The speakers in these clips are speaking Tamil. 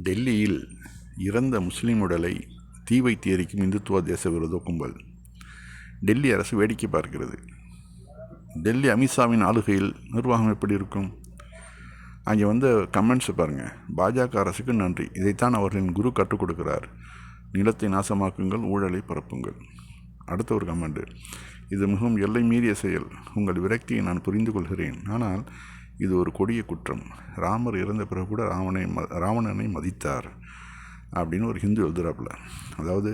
டெல்லியில் இறந்த முஸ்லீம் உடலை தீ வைத்து எரிக்கும் இந்துத்துவ தேச விரோத கும்பல். டெல்லி அரசு வேடிக்கை பார்க்கிறது. டெல்லி அமித்ஷாவின் ஆளுகையில் நிர்வாகம் எப்படி இருக்கும்? அங்கே வந்து கமெண்ட்ஸை பாருங்கள். பாஜக அரசுக்கு நன்றி, இதைத்தான் அவர்களின் குரு கற்றுக் கொடுக்கிறார். நிலத்தை நாசமாக்குங்கள், ஊழலை பரப்புங்கள். அடுத்த ஒரு கமெண்ட், இது மிகவும் எல்லை மீறிய செயல். உங்கள் விரக்தியை நான் புரிந்து கொள்கிறேன், ஆனால் இது ஒரு கொடிய குற்றம். ராமர் இறந்த பிறகு கூட ராவணனை மதித்தார் அப்படின்னு ஒரு ஹிந்து எழுதுறாப்புல. அதாவது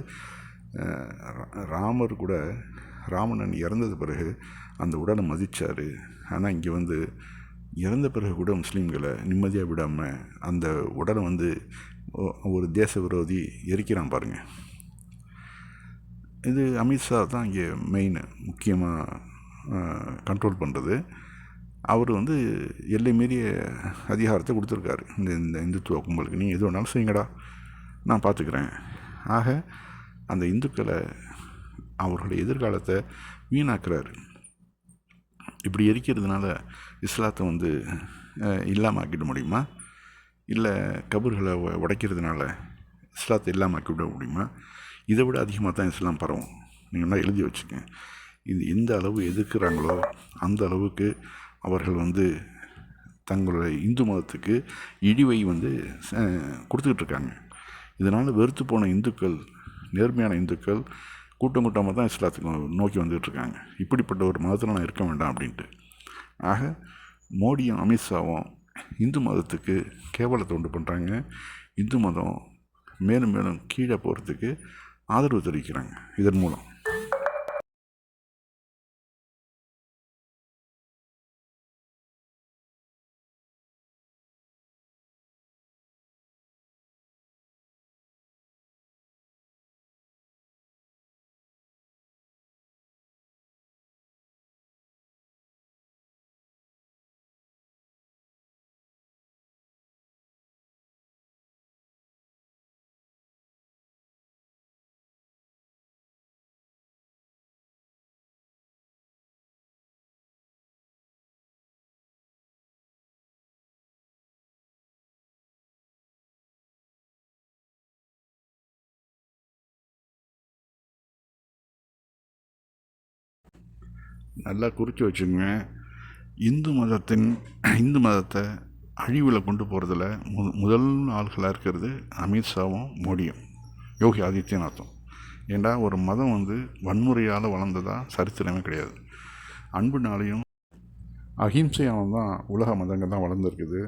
ராமர் கூட ராவணன் இறந்தது பிறகு அந்த உடலை மதித்தார். ஆனால் இங்கே வந்து இறந்த பிறகு கூட முஸ்லீம்களை நிம்மதியாக விடாமல் அந்த உடலை வந்து ஒரு தேச விரோதி எரிக்கிறான் பாருங்கள். இது அமித்ஷா தான் இங்கே மெயின் முக்கியமாக கண்ட்ரோல் பண்ணுறது. அவர் வந்து எல்லை மீறிய அதிகாரத்தை கொடுத்துருக்காரு இந்த இந்துத்துவ கும்பலுக்கு. நீங்கள் எது வேணாலும் செய்யுங்கடா, நான் பார்த்துக்கிறேன். ஆக அந்த இந்துக்களை அவர்களுடைய எதிர்காலத்தை வீணாக்குறாரு. இப்படி எரிக்கிறதுனால இஸ்லாத்தை வந்து இல்லாமல் ஆக்கிட முடியுமா? இல்லை கபர்களை உடைக்கிறதுனால இஸ்லாத்தை இல்லாமல் ஆக்கிவிட முடியுமா? இதை விட அதிகமாக தான் இஸ்லாம் பரவும். நீங்கள் எழுதி வச்சுக்கங்க. இது எந்த அளவு எதிர்க்கிறாங்களோ அந்த அளவுக்கு அவர்கள் வந்து தங்களுடைய இந்து மதத்துக்கு இழிவை வந்து கொடுத்துக்கிட்டு இருக்காங்க. இதனால் வெறுத்து போன இந்துக்கள், நேர்மையான இந்துக்கள் கூட்டம் கூட்டமாக தான் இஸ்லாத்துக்கு நோக்கி வந்துகிட்ருக்காங்க. இப்படிப்பட்ட ஒரு மதத்தில் நான் இருக்க வேண்டாம் அப்படின்ட்டு. ஆக மோடியும் அமித்ஷாவும் இந்து மதத்துக்கு கேவலத்தை உண்டு பண்ணுறாங்க. இந்து மதம் மேலும் மேலும் கீழே போகிறதுக்கு ஆதரவு தெரிவிக்கிறாங்க இதன் மூலம். நல்லா குறித்து வச்சுங்க. இந்து மதத்தை அழிவில் கொண்டு போகிறதுல முதல் ஆள்களாக இருக்கிறது அமித்ஷாவும் மோடியும், யோகி ஆதித்யநாத்தும். ஏண்டா ஒரு மதம் வந்து வன்முறையால் வளர்ந்ததா சரித்திரமே கிடையாது. அன்புனாலையும் அஹிம்சையாலும் தான் உலக மதங்கள் தான் வளர்ந்துருக்குது.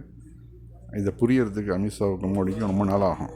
இதை புரியறதுக்கு அமித்ஷாவுக்கும் மோடிக்கும் ரொம்ப நாள் ஆகும்.